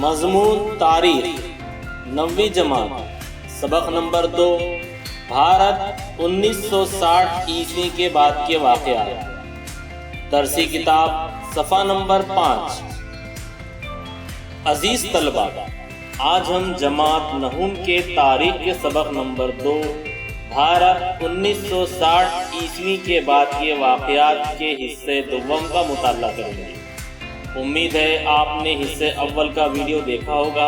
مضمون تاریخ، 9ویں جماعت، سبق نمبر 2، بھارت 1960 عیسوی کے بعد کے واقعات، درسی کتاب، صفحہ نمبر 5۔ عزیز طلبہ، آج ہم جماعت نہوم کے تاریخ کے سبق نمبر 2، بھارت 1960 عیسوی کے بعد کے واقعات کے حصے دوم کا مطالعہ کریں گے۔ امید ہے آپ نے حصے اول کا ویڈیو دیکھا ہوگا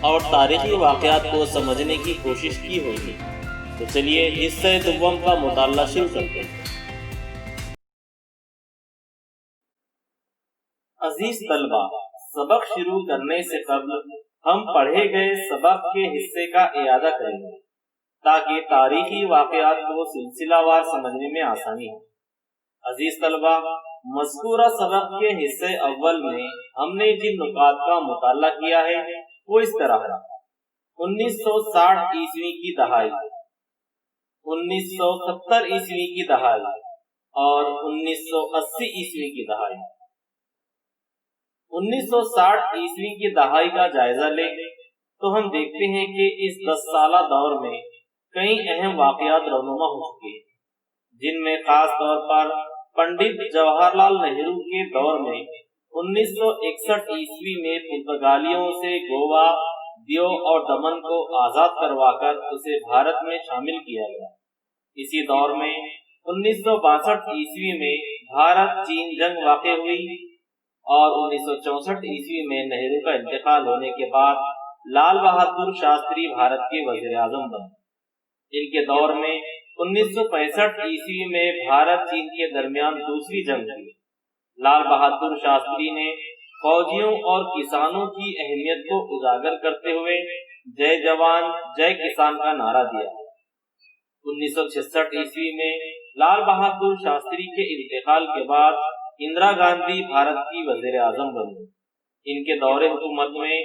اور تاریخی واقعات کو سمجھنے کی کوشش کی ہوگی۔ تو چلیے حصے دوم کا مطالعہ شروع کرتے ہیں۔ عزیز طلبہ، سبق شروع کرنے سے قبل ہم پڑھے گئے سبق کے حصے کا اعادہ کریں گے تاکہ تاریخی واقعات کو سلسلہ وار سمجھنے میں آسانی ہو۔ عزیز طلبہ، مذکورہ سبق کے حصے اول میں ہم نے جن نکات کا مطالعہ کیا ہے وہ اس طرح ہے: 1960 عیسوی کی دہائی، 1970 عیسوی کی دہائی اور 1980 عیسوی کی دہائی۔ 1960 عیسوی کی دہائی کا جائزہ لیں تو ہم دیکھتے ہیں کہ اس 10 سالہ دور میں کئی اہم واقعات رونما ہو چکے ہیں، جن میں خاص طور پر پنڈت جواہر لال نہرو کے دور میں 1961 عیسوی میں پرتگالیوں سے گوا، دیو اور دمن کو آزاد کروا کر اسے بھارت میں شامل کیا گیا۔ اسی دور میں 1962 عیسوی میں بھارت چین جنگ واقع ہوئی اور 1964 عیسوی میں نہرو کا انتقال ہونے کے بعد لال بہادر شاستری بھارت کے وزیر اعظم بنے۔ ان کے دور میں 1965 عیسوی میں بھارت چین کے درمیان دوسری جنگ ہوئی۔ لال بہادر شاستری نے فوجیوں اور کسانوں کی اہمیت کو اجاگر کرتے ہوئے جے جوان جے کسان کا نعرہ دیا۔ 1966 عیسوی میں لال بہادر شاستری کے انتقال کے بعد اندرا گاندھی بھارت کی وزیر اعظم بنی۔ ان کے دور حکومت میں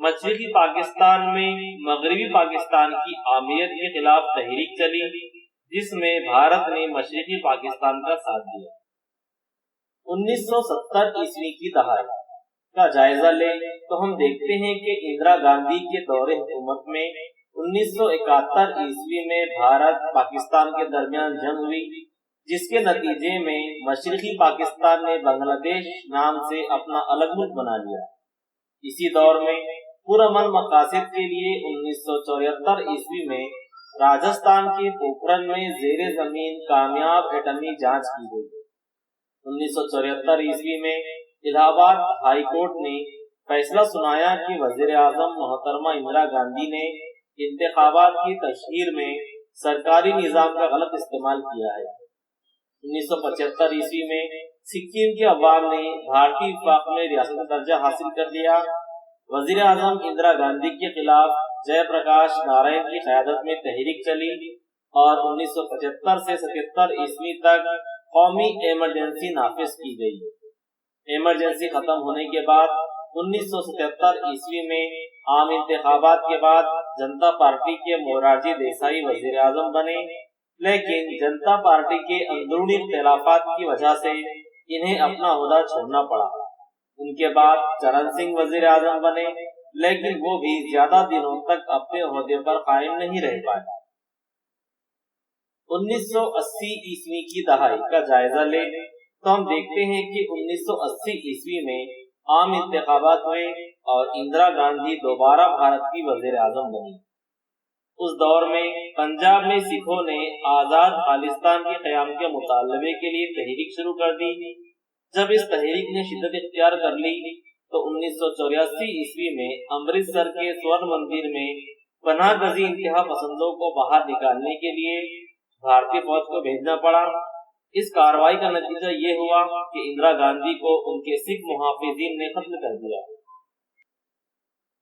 مشرقی پاکستان میں مغربی پاکستان کی عامیت کے خلاف تحریک چلی، جس میں بھارت نے مشرقی پاکستان کا ساتھ دیا۔ 1970 عیسوی کی دہائی کا جائزہ لیں تو ہم دیکھتے ہیں کہ اندرا گاندھی کے دور حکومت میں 1971 عیسوی میں بھارت پاکستان کے درمیان جنگ ہوئی، جس کے نتیجے میں مشرقی پاکستان نے بنگلہ دیش نام سے اپنا الگ ملک بنا لیا۔ اسی دور میں پرامن مقاصد کے لیے 1974 عیسوی میں راجستھان کے پوکھرن میں زیر زمین کامیاب ایٹمی جانچ کی گئی۔ 1974 عیسوی میں الہ آباد ہائی کورٹ نے فیصلہ سنایا کہ وزیر اعظم محترمہ اندرا گاندھی نے انتخابات کی تشہیر میں سرکاری نظام کا غلط استعمال کیا ہے۔ 1975 عیسوی میں سکم کے عوام نے بھارتی وفاق میں ریاست کا درجہ حاصل کر لیا۔ وزیر اعظم اندرا گاندھی کے خلاف جے پرکاش نارائن کی قیادت میں تحریک چلی اور 1975 سے 77 عیسوی تک قومی ایمرجنسی نافذ کی گئی۔ ایمرجنسی ختم ہونے کے بعد 1977 عیسوی میں عام انتخابات کے بعد جنتا پارٹی کے مورارجی دیسائی وزیر اعظم بنے، لیکن جنتا پارٹی کے اندرونی اختلافات کی وجہ سے انہیں اپنا عہدہ چھوڑنا پڑا۔ ان کے بعد چرن سنگھ وزیر اعظم بنے، لیکن وہ بھی زیادہ دنوں تک اپنے عہدے پر قائم نہیں رہ پائے۔ 1980 عیسوی کی دہائی کا جائزہ لیں تو ہم دیکھتے ہیں کہ 1980 عیسوی میں عام انتخابات ہوئے اور اندرا گاندھی دوبارہ بھارت کی وزیر اعظم بنی۔ اس دور میں پنجاب میں سکھوں نے آزاد خالصتان کے قیام کے مطالبے کے لیے تحریک شروع کر دی۔ جب اس تحریک نے شدت اختیار کر لی تو 1984 عیسوی میں امرتسر کے سورن مندر میں پناہ گزین انتہا پسندوں کو باہر نکالنے کے لیے بھارتی فوج کو بھیجنا پڑا۔ اس کارروائی کا نتیجہ یہ ہوا کہ اندرا گاندھی کو ان کے سکھ محافظین نے قتل کر دیا۔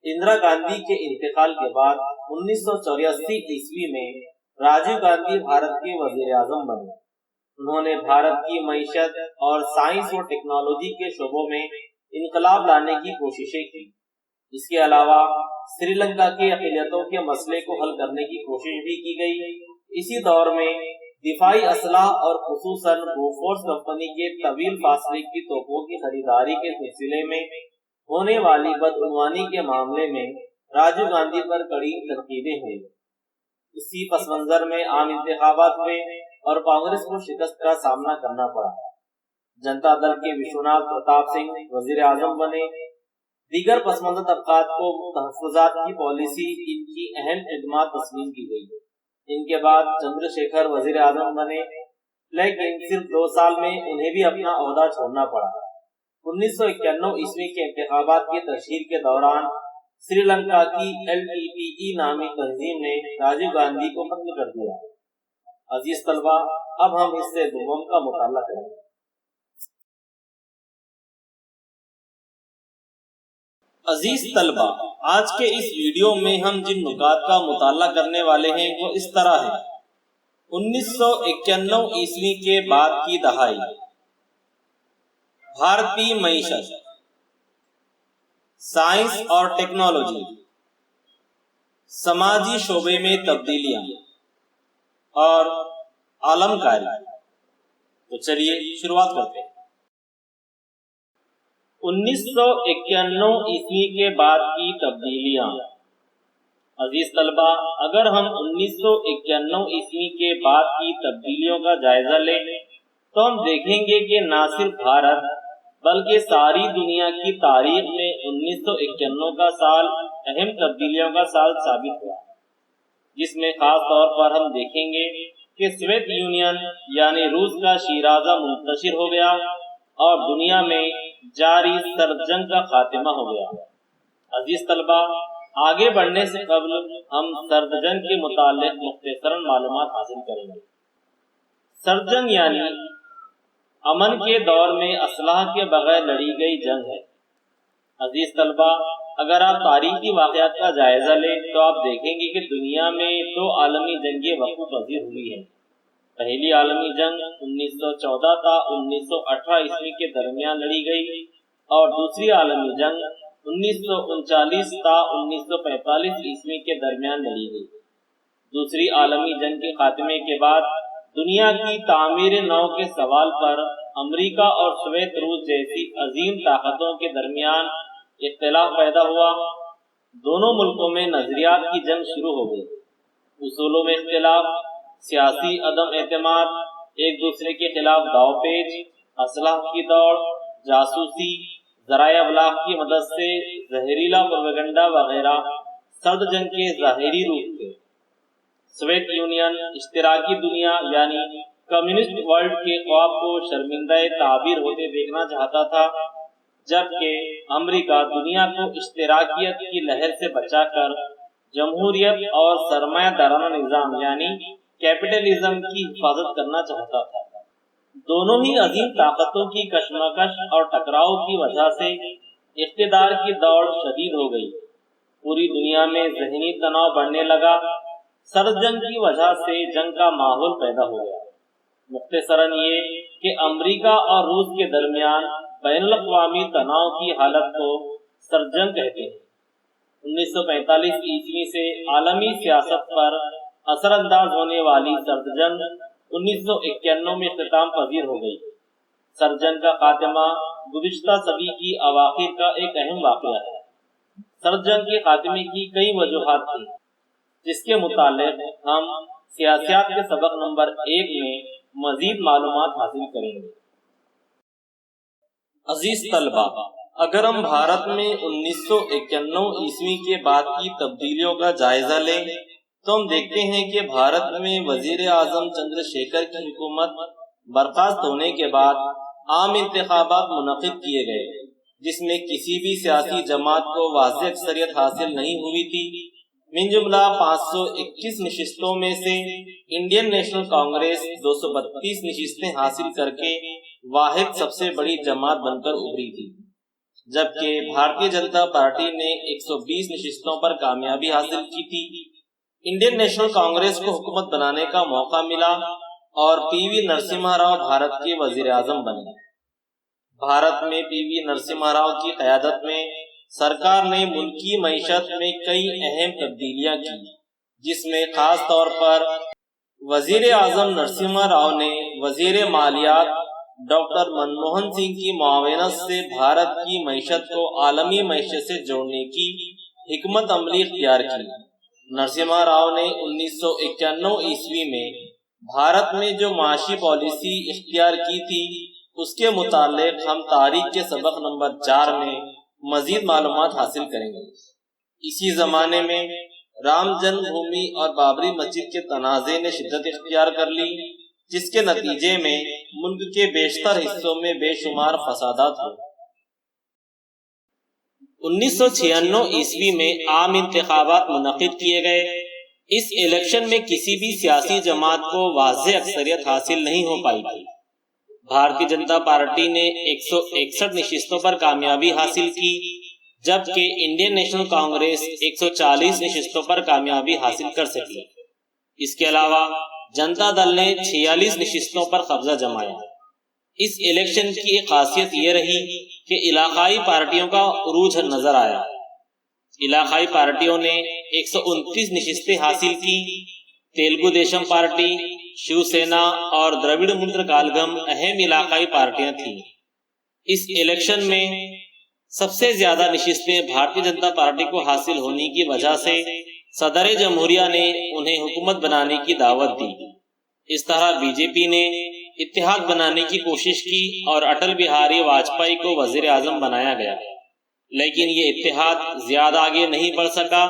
اندرا گاندھی کے انتقال کے بعد 1984 عیسوی میں راجیو گاندھی بھارت کے وزیر اعظم بنے۔ انہوں نے بھارت کی معیشت اور سائنس و ٹیکنالوجی کے شعبوں میں انقلاب لانے کی کوششیں کی۔ اس کے علاوہ سری لنکا کے اقلیتوں کے مسئلے کو حل کرنے کی کوشش بھی کی گئی۔ اسی دور میں دفاعی اسلحہ اور خصوصاً بوفورس کمپنی کے طویل فاصلے کی توپوں کی خریداری کے سلسلے میں ہونے والی بدعنوانی کے معاملے میں راجیو گاندھی پر کڑی تنقیدیں ہوئی۔ اسی پس منظر میں عام انتخابات ہوئے اور کانگریس کو شکست کا سامنا کرنا پڑا۔ جنتا دل کے وشوناتھ پرتاپ سنگھ وزیر اعظم بنے۔ دیگر پسماندہ طبقات کو تحفظات کی پالیسی ان کی اہم خدمات تسلیم کی گئی۔ ان کے بعد چندر شیکھر وزیر اعظم بنے، لیکن صرف 2 سال میں انہیں بھی اپنا عہدہ چھوڑنا پڑا۔ 1991 عیسوی کے انتخابات کی تشہیر کے دوران سری لنکا کی LTTE نامی تنظیم نے راجیو گاندھی کو قتل کر دیا۔ عزیز طلبہ، اب ہم حصے دوم کا مطالعہ کریں گے۔ عزیز طلبہ، آج کے اس ویڈیو میں ہم جن نکات کا مطالعہ کرنے والے ہیں وہ اس طرح ہے۔ 1991 عیسوی کے بعد کی دہائی، بھارتی معیشت، سائنس اور ٹیکنالوجی، سماجی شعبے میں تبدیلیاں اور عالمکاری۔ تو چلیے شروعات کرتے ہیں۔ 1991 عیسوی کے بعد کی تبدیلیاں۔ عزیز طلبہ، اگر ہم 1991 عیسوی کے بعد کی تبدیلیوں کا جائزہ لیں تو ہم دیکھیں گے کہ نہ صرف بھارت بلکہ ساری دنیا کی تاریخ میں 1991 کا سال اہم تبدیلیوں کا سال ثابت ہوا، جس میں خاص طور پر ہم دیکھیں گے کہ سوویت یونین یعنی روس کا شیرازہ منتشر ہو گیا اور دنیا میں جاری سرد جنگ کا خاتمہ ہو گیا۔ عزیز طلبہ، آگے بڑھنے سے قبل ہم سرد جنگ کے متعلق مختصراً معلومات حاصل کریں گے۔ سرد جنگ یعنی امن کے دور میں اسلحہ کے بغیر لڑی گئی جنگ ہے۔ عزیز طلبہ، اگر آپ تاریخی واقعات کا جائزہ لیں تو آپ دیکھیں گے کہ دنیا میں 2 عالمی جنگیں وقوع پذیر ہوئی ہیں۔ پہلی عالمی جنگ 1914 تا 1918 عیسوی کے درمیان لڑی گئی اور دوسری عالمی جنگ 1939 تا 1945 عیسوی کے درمیان لڑی گئی۔ دوسری عالمی جنگ کے خاتمے کے بعد دنیا کی تعمیر نو کے سوال پر امریکا اور سوویت روس جیسی عظیم طاقتوں کے درمیان اختلاف پیدا ہوا۔ دونوں ملکوں میں نظریات کی جنگ شروع ہو گئی۔ اصولوں میں اختلاف، سیاسی عدم اعتماد، ایک دوسرے کے خلاف داؤ پیچ، اسلحہ کی دوڑ، جاسوسی، ذرائع ابلاغ کی مدد سے زہریلا پروپیگنڈا وغیرہ سرد جنگ کے ظاہری روپ تھے۔ سوویت یونین اشتراکی دنیا یعنی کمیونسٹ ورلڈ کے خواب کو شرمندہ تعبیر ہوتے دیکھنا چاہتا تھا، جبکہ امریکہ دنیا کو اشتراکیت کی لہر سے بچا کر جمہوریت اور سرمایہ دارانہ نظام یعنی کیپٹلزم کی حفاظت کرنا چاہتا تھا۔ دونوں ہی عظیم طاقتوں کی کشمکش اور ٹکراؤ کی وجہ سے اقتدار کی دوڑ شدید ہو گئی۔ پوری دنیا میں ذہنی تناؤ بڑھنے لگا۔ سرد جنگ کی وجہ سے جنگ کا ماحول پیدا ہو گیا۔ مختصراً یہ کہ امریکہ اور روس کے درمیان بین الاقوامی تناؤ کی حالت کو سرد جنگ کہتے ہیں۔ 1945 عیسوی سے عالمی سیاست پر اثر انداز ہونے والی سرد جنگ 1991 میں اختتام پذیر ہو گئی۔ سرد جنگ کا خاتمہ گزشتہ صدی کی اواخر کا ایک اہم واقعہ ہے۔ سرد جنگ کے خاتمے کی کئی وجوہات تھیں، جس کے متعلق ہم سیاسیات کے سبق نمبر 1 میں مزید معلومات حاصل کریں گے۔ عزیز طلبہ، اگر ہم بھارت میں 1991 عیسوی کے بعد کی تبدیلیوں کا جائزہ لیں تو ہم دیکھتے ہیں کہ بھارت میں وزیر اعظم چندر شیکھر کی حکومت برخاست ہونے کے بعد عام انتخابات منعقد کیے گئے، جس میں کسی بھی سیاسی جماعت کو واضح اکثریت حاصل نہیں ہوئی تھی۔ من جملہ 521 نشستوں میں سے انڈین نیشنل کانگریس 232 نشستیں حاصل کر کے واحد سب سے بڑی جماعت بن کر ابھری تھی، جبکہ بھارتیہ جنتا پارٹی نے 120 نشستوں پر کامیابی حاصل کی تھی۔ انڈین نیشنل کانگریس کو حکومت بنانے کا موقع ملا اور پی وی نرسمہا راؤ بھارت کے وزیر اعظم بنے۔ بھارت میں پی وی نرسمہا راؤ کی قیادت میں سرکار نے ملکی معیشت میں کئی اہم تبدیلیاں کی، جس میں خاص طور پر وزیر اعظم نرسمہا راؤ نے وزیر مالیات ڈاکٹر منموہن سنگھ کی معاونت سے بھارت کی معیشت کو عالمی معیشت سے جوڑنے کی حکمت عملی اختیار کی۔ نرسمہا راؤ نے 1991 عیسوی میں بھارت میں جو معاشی پالیسی اختیار کی تھی اس کے متعلق ہم تاریخ کے سبق نمبر 4 میں مزید معلومات حاصل کریں گے۔ اسی زمانے میں رام جنم بھومی اور بابری مسجد کے تنازع نے شدت اختیار کر لی، جس کے نتیجے میں ملک کے بیشتر حصوں میں بے شمار فسادات ہوئے۔ 1996 عیسوی میں عام انتخابات منعقد کیے گئے۔ اس الیکشن میں کسی بھی سیاسی جماعت کو واضح اکثریت حاصل نہیں ہو پائی تھی۔ بھارتی جنتا پارٹی نے 161 نشستوں پر کامیابی حاصل کی، جبکہ انڈین نیشنل کانگریس 140 نشستوں پر کامیابی حاصل کر سکی۔ اس کے علاوہ جنتا دل نے 46 نشستوں پر قبضہ جمایا۔ اس الیکشن کی ایک خاصیت یہ رہی کہ علاقائی پارٹیوں کا عروج نظر آیا۔ علاقائی پارٹیوں نے 129 نشستیں حاصل کی۔ تیلگو دیشم پارٹی، شیو سینا اور دراوڑ منتر کالگم اہم علاقائی پارٹیاں تھیں۔ اس الیکشن میں سب سے زیادہ نشستیں بھارتی جنتا پارٹی کو حاصل ہونے کی وجہ سے صدر جمہوریہ نے انہیں حکومت بنانے کی دعوت دی۔ اس طرح بی جے پی نے اتحاد بنانے کی کوشش کی اور اٹل بہاری واجپئی کو وزیر اعظم بنایا گیا، لیکن یہ اتحاد زیادہ آگے نہیں بڑھ سکا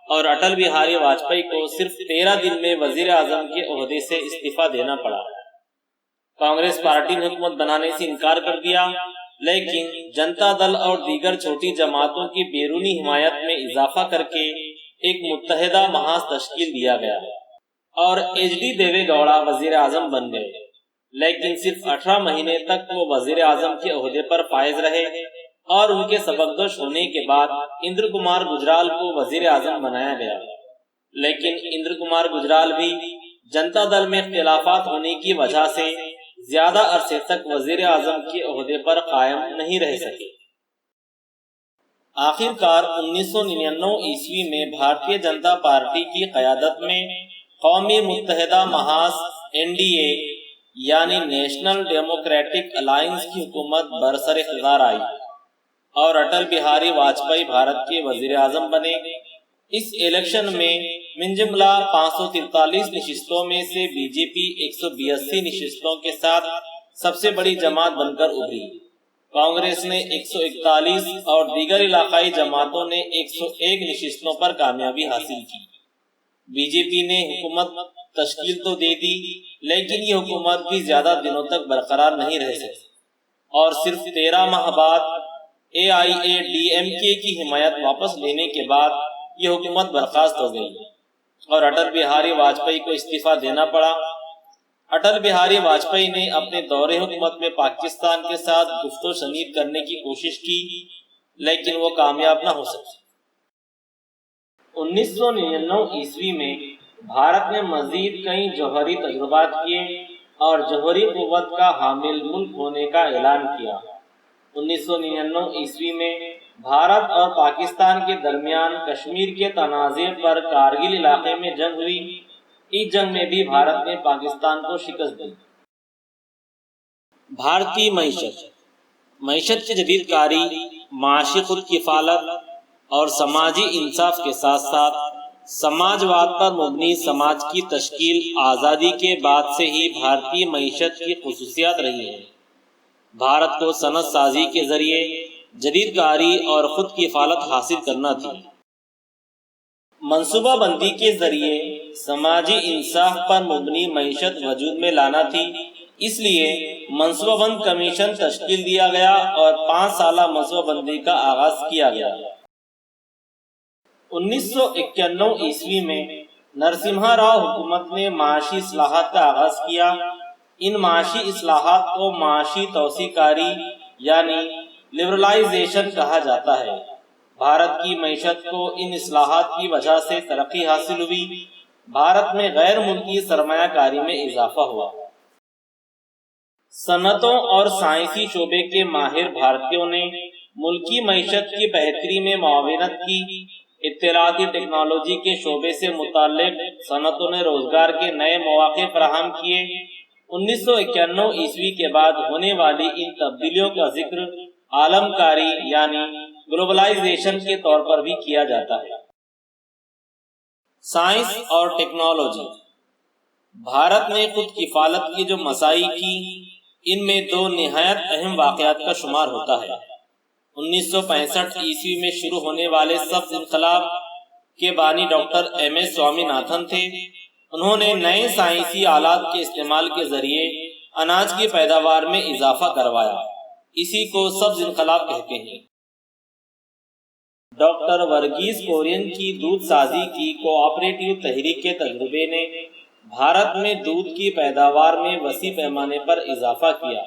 اور اٹل بہاری واجپئی کو صرف 13 دن میں وزیر اعظم کے عہدے سے استعفیٰ دینا پڑا۔ کانگریس پارٹی نے حکومت بنانے سے انکار کر دیا، لیکن جنتا دل اور دیگر چھوٹی جماعتوں کی بیرونی حمایت میں اضافہ کر کے ایک متحدہ محاذ تشکیل دیا گیا اور ایچ ڈی دیوے گوڑا وزیر اعظم بن گئے، لیکن صرف 18 مہینے تک وہ وزیر اعظم کے عہدے پر فائز رہے اور ان کے سبکدوش ہونے کے بعد اندر کمار گجرال کو وزیر اعظم بنایا گیا، لیکن اندر کمار گجرال بھی جنتا دل میں اختلافات ہونے کی وجہ سے زیادہ عرصے تک وزیر اعظم کے عہدے پر قائم نہیں رہ سکے۔ آخر کار 1999 عیسوی میں بھارتیہ جنتا پارٹی کی قیادت میں قومی متحدہ محاذ NDA یعنی نیشنل ڈیموکریٹک الائنس کی حکومت برسر اقتدار آئی اور اٹل بہاری واجپئی بھارت کے وزیر اعظم بنے۔ اس الیکشن میں من جملہ 543 نشستوں میں سے بی جے پی 182 نشستوں کے ساتھ سب سے بڑی جماعت بن کر ابھری۔ کانگریس نے 141 اور دیگر علاقائی جماعتوں نے 101 نشستوں پر کامیابی حاصل کی۔ بی جے پی نے حکومت تشکیل تو دے دی، لیکن یہ حکومت بھی زیادہ دنوں تک برقرار نہیں رہ سکی اور صرف 13 ماہ بعد AIADMK کی حمایت واپس لینے کے بعد یہ حکومت برخاست ہو گئی اور اٹل بہاری واجپئی کو استعفیٰ دینا پڑا۔ اٹل بہاری واجپئی نے اپنے دور حکومت میں پاکستان کے ساتھ گفت و شنید کرنے کی کوشش کی، لیکن وہ کامیاب نہ ہو سکی۔ 1999 عیسوی میں بھارت نے مزید کئی جوہری تجربات کیے اور جوہری قوت کا حامل ملک ہونے کا اعلان کیا۔ 1999 عیسوی میں بھارت اور پاکستان کے درمیان کشمیر کے تنازع پر کارگل علاقے میں جنگ ہوئی۔ اس جنگ میں بھی بھارت نے پاکستان کو شکست دی۔ بھارتی معیشت کی جدید کاری، معاشی خود کفالت اور سماجی انصاف کے ساتھ ساتھ سماجواد پر مبنی سماج کی تشکیل آزادی کے بعد سے ہی بھارتی معیشت کی خصوصیات رہی ہیں۔ بھارت کو صنعت سازی کے ذریعے جدید کاری اور خود کفالت حاصل کرنا تھی۔ منصوبہ بندی کے ذریعے سماجی انصاف پر مبنی معیشت وجود میں لانا تھی، اس لیے منصوبہ بند کمیشن تشکیل دیا گیا اور 5 سالہ منصوبہ بندی کا آغاز کیا گیا۔ 1991 عیسوی میں نرسمہا راؤ حکومت نے معاشی اصلاحات کا آغاز کیا۔ ان معاشی اصلاحات کو معاشی توسیع کاری یعنی لبرلائزیشن کہا جاتا ہے۔ بھارت کی معیشت کو ان اصلاحات کی وجہ سے ترقی حاصل ہوئی۔ بھارت میں غیر ملکی سرمایہ کاری میں اضافہ ہوا۔ صنعتوں اور سائنسی شعبے کے ماہر بھارتیوں نے ملکی معیشت کی بہتری میں معاونت کی۔ اطلاعاتی ٹیکنالوجی کے شعبے سے متعلق صنعتوں نے روزگار کے نئے مواقع فراہم کیے۔ 1991 عیسوی کے بعد ہونے والی ان تبدیلیوں کا ذکر عالم کاری یعنی گلوبلائزیشن کے طور پر بھی کیا جاتا ہے۔ سائنس اور ٹیکنالوجی۔ بھارت نے خود کفالت کی جو مساعی کی، ان میں دو نہایت اہم واقعات کا شمار ہوتا ہے۔ 1965 عیسوی میں شروع ہونے والے سبز انقلاب کے بانی doctor M S Swaminathan تھے۔ انہوں نے نئے سائنسی آلات کے استعمال کے ذریعے اناج کی پیداوار میں اضافہ کروایا، اسی کو سبز انقلاب کہتے ہیں۔ ڈاکٹر ورگیز کورین کی دودھ سازی کی کوآپریٹو تحریک کے تجربے نے بھارت میں دودھ کی پیداوار میں وسیع پیمانے پر اضافہ کیا۔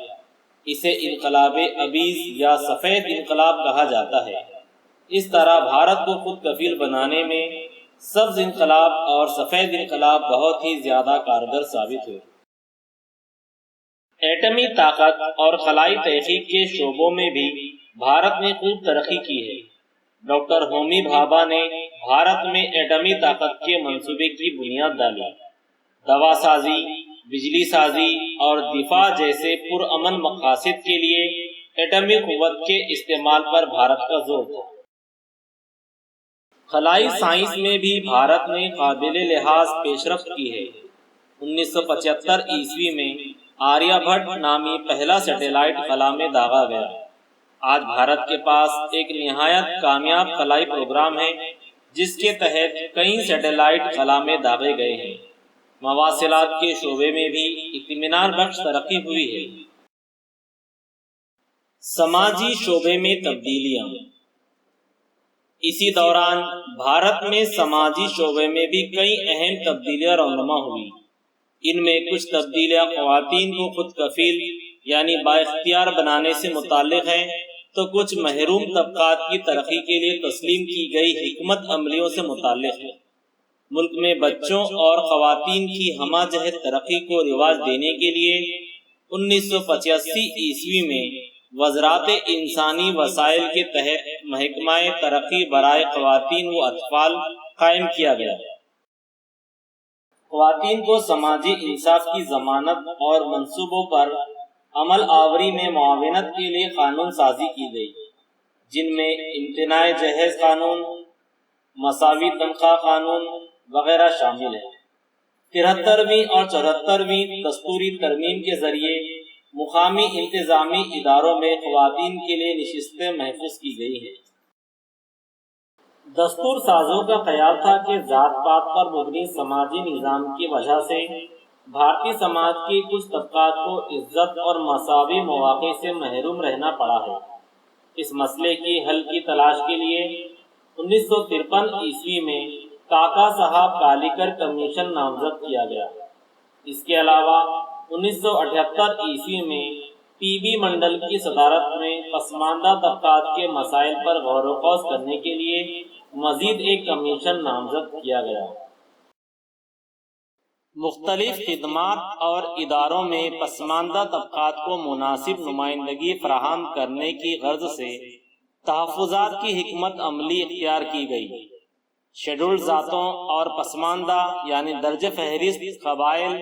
اسے انقلاب ابیض یا سفید انقلاب کہا جاتا ہے۔ اس طرح بھارت کو خود کفیل بنانے میں سبز انقلاب اور سفید انقلاب بہت ہی زیادہ کارگر ثابت ہوئے۔ ایٹمی طاقت اور خلائی تحقیق کے شعبوں میں بھی بھارت نے خوب ترقی کی ہے۔ ڈاکٹر ہومی بھابھا نے بھارت میں ایٹمی طاقت کے منصوبے کی بنیاد ڈالی۔ دوا سازی، بجلی سازی اور دفاع جیسے پرامن مقاصد کے لیے ایٹمی قوت کے استعمال پر بھارت کا زور تھا۔ خلائی سائنس میں بھی بھارت نے قابل لحاظ پیش رفت کی ہے۔ 1975 عیسوی میں آریہ بھٹ نامی پہلا سیٹلائٹ خلا میں داغا گیا۔ آج بھارت کے پاس ایک نہایت کامیاب خلائی پروگرام ہے، جس کے تحت کئی سیٹلائٹ خلا میں داغے گئے ہیں۔ مواصلات کے شعبے میں بھی اطمینان بخش ترقی ہوئی ہے۔ سماجی شعبے میں تبدیلیاں۔ اسی دوران بھارت میں سماجی شعبے میں بھی کئی اہم تبدیلیاں رونما ہوئی۔ ان میں کچھ تبدیلیاں خواتین کو خود کفیل یعنی بااختیار بنانے سے متعلق ہیں، تو کچھ محروم طبقات کی ترقی کے لیے تسلیم کی گئی حکمت عملیوں سے متعلق ہے۔ ملک میں بچوں اور خواتین کی ہمہ جہت ترقی کو رواج دینے کے لیے 1985 عیسوی میں وزارت انسانی وسائل کے تحت محکمہ ترقی برائے خواتین و اطفال قائم کیا گیا۔ خواتین کو سماجی انصاف کی ضمانت اور منصوبوں پر عمل آوری میں معاونت کے لیے قانون سازی کی گئی، جن میں امتناع جہیز قانون، مساوی تنخواہ قانون وغیرہ شامل ہے۔ 73ویں اور 74ویں دستوری ترمیم کے ذریعے مقامی انتظامی اداروں میں خواتین کے لیے نشستیں محفوظ کی گئی ہیں۔ دستور سازوں کا خیال تھا کہ ذات پات پر مبنی سماجی نظام کی وجہ سے بھارتی سماج کی کچھ طبقات کو عزت اور مساوی مواقع سے محروم رہنا پڑا ہے۔ اس مسئلے کی حل کی تلاش کے لیے 1953 عیسوی میں کاکا صاحب کالیکر کمیشن نامزد کیا گیا۔ اس کے علاوہ 1978 عیسوی میں پی بی منڈل کی صدارت میں پسماندہ طبقات کے مسائل پر غور و خوض کرنے کے لیے مزید ایک کمیشن نامزد کیا گیا۔ مختلف خدمات اور اداروں میں پسماندہ طبقات کو مناسب نمائندگی فراہم کرنے کی غرض سے تحفظات کی حکمت عملی اختیار کی گئی۔ شیڈول ذاتوں اور پسماندہ یعنی درجہ فہرست قبائل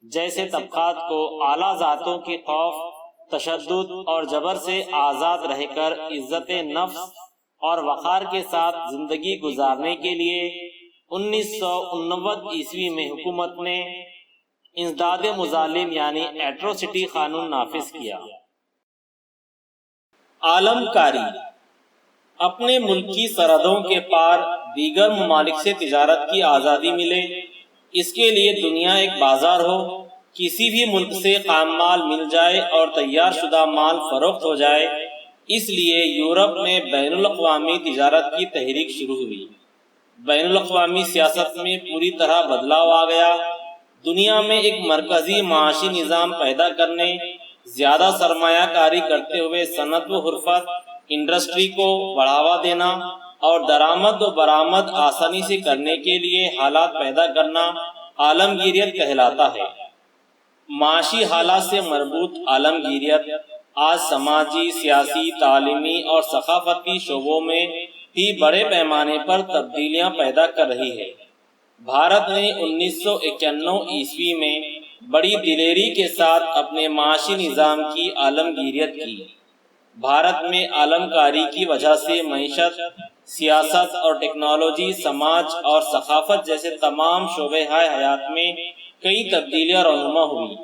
جیسے طبقات کو اعلیٰ ذاتوں کے خوف، تشدد اور جبر سے آزاد رہ کر عزت نفس اور وقار کے ساتھ زندگی گزارنے کے لیے 1989 عیسوی میں حکومت نے انسداد مظالم یعنی ایٹروسٹی قانون نافذ کیا۔ عالم کاری۔ اپنے ملک کی سرحدوں کے پار دیگر ممالک سے تجارت کی آزادی ملے، اس کے لیے دنیا ایک بازار ہو، کسی بھی ملک سے خام مال مل جائے اور تیار شدہ مال فروخت ہو جائے، اس لیے یورپ میں بین الاقوامی تجارت کی تحریک شروع ہوئی۔ بین الاقوامی سیاست میں پوری طرح بدلاؤ آ گیا۔ دنیا میں ایک مرکزی معاشی نظام پیدا کرنے، زیادہ سرمایہ کاری کرتے ہوئے صنعت و حرفت انڈسٹری کو بڑھاوا دینا اور درآمد و برآمد آسانی سے کرنے کے لیے حالات پیدا کرنا عالمگیریت کہلاتا ہے۔ معاشی حالات سے مربوط عالمگیریت آج سماجی، سیاسی، تعلیمی اور ثقافتی شعبوں میں بھی بڑے پیمانے پر تبدیلیاں پیدا کر رہی ہے۔ بھارت نے 1991 عیسوی میں بڑی دلیری کے ساتھ اپنے معاشی نظام کی عالمگیریت کی۔ بھارت میں عالم کاری کی وجہ سے معیشت، سیاست اور ٹیکنالوجی، سماج اور ثقافت جیسے تمام شعبے حیات میں کئی تبدیلیاں رونما ہوئی۔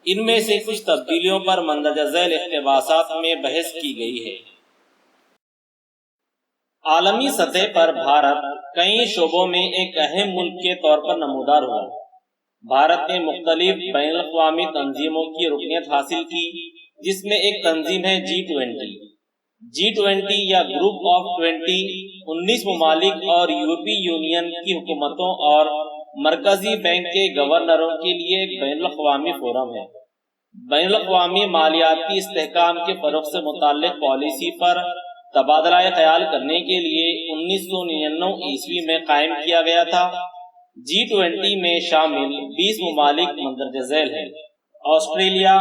ان میں سے کچھ تبدیلیوں پر مندرجہ ذیل اقتباسات میں بحث کی گئی ہے۔ عالمی سطح پر بھارت کئی شعبوں میں ایک اہم ملک کے طور پر نمودار ہوا۔ بھارت نے مختلف بین الاقوامی تنظیموں کی رکنیت حاصل کی، جس میں ایک تنظیم ہے G20۔ G20 یا گروپ آف 20 19 ممالک اور یورپی یونین کی حکومتوں اور مرکزی بینک کے گورنروں کے لیے ایک بین الاقوامی فورم ہے۔ بین الاقوامی مالیاتی استحکام کے فروغ سے متعلق پالیسی پر تبادلہ خیال کرنے کے لیے 1999 میں قائم کیا گیا تھا۔ G20 میں شامل 20 ممالک مندرجہ ذیل ہیں: آسٹریلیا،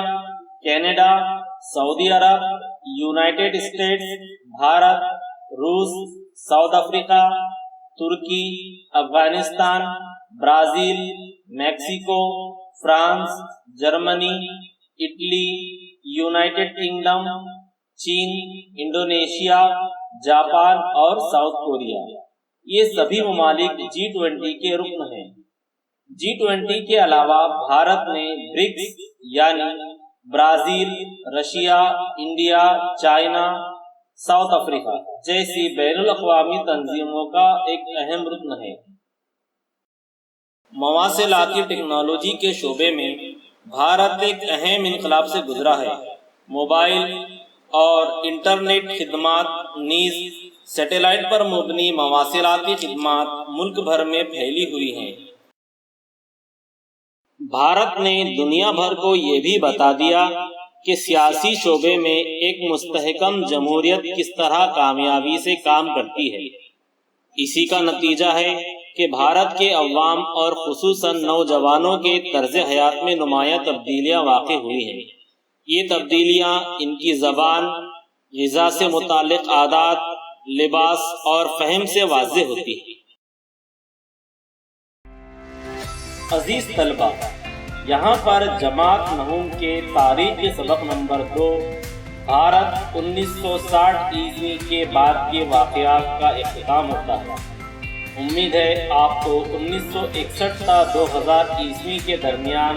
کینیڈا، سعودی عرب، یونائیٹڈ اسٹیٹس، بھارت، روس، ساؤتھ افریقہ، ترکی، Afghanistan, Brazil, Mexico, France, Germany, Italy, United Kingdom, چین، انڈونیشیا، جاپان اور ساؤتھ کوریا۔ یہ سبھی ممالک G20 کے رکن ہیں۔ G20 کے علاوہ بھارت نے برکس یعنی Brazil, Russia, India, China, South Africa جیسی بین الاقوامی تنظیموں کا ایک اہم رکن ہے۔ مواصلاتی ٹیکنالوجی کے شعبے میں بھارت ایک اہم انقلاب سے گزرا ہے۔ موبائل اور انٹرنیٹ خدمات نیز سیٹلائٹ پر مبنی مواصلاتی خدمات ملک بھر میں پھیلی ہوئی ہیں۔ بھارت نے دنیا بھر کو یہ بھی بتا دیا کہ سیاسی شعبے میں ایک مستحکم جمہوریت کس طرح کامیابی سے کام کرتی ہے۔ اسی کا نتیجہ ہے کہ بھارت کے عوام اور خصوصاً نوجوانوں کے طرز حیات میں نمایاں تبدیلیاں واقع ہوئی ہیں۔ یہ تبدیلیاں ان کی زبان، غذا سے متعلق عادات، لباس اور فہم سے واضح ہوتی ہے۔ عزیز طلبہ، یہاں پر جماعت نہوم کے تاریخ کے سبق نمبر 2 بھارت 1960 کے بعد کے واقعات کا اختتام ہوتا ہے۔ امید ہے آپ کو 1961 تا 2000 کے درمیان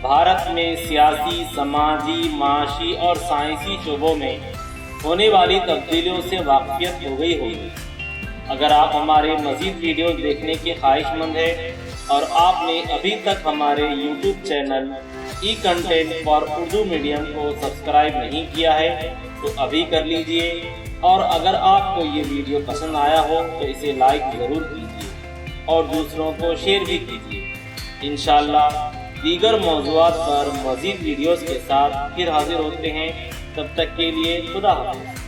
بھارت میں سیاسی، سماجی، معاشی اور سائنسی شعبوں میں ہونے والی تبدیلیوں سے واقفیت ہو گئی ہوگی۔ اگر آپ ہمارے مزید ویڈیوز دیکھنے کے خواہش مند ہیں اور آپ نے ابھی تک ہمارے YouTube channel E content for Urdu medium کو سبسکرائب نہیں کیا ہے تو ابھی کر لیجئے، اور اگر آپ کو یہ ویڈیو پسند آیا ہو تو اسے لائک ضرور کیجیے اور دوسروں کو شیئر بھی کیجیے۔ انشاءاللہ دیگر موضوعات پر مزید ویڈیوز کے ساتھ پھر حاضر ہوتے ہیں۔ تب تک کے لیے خدا حافظ۔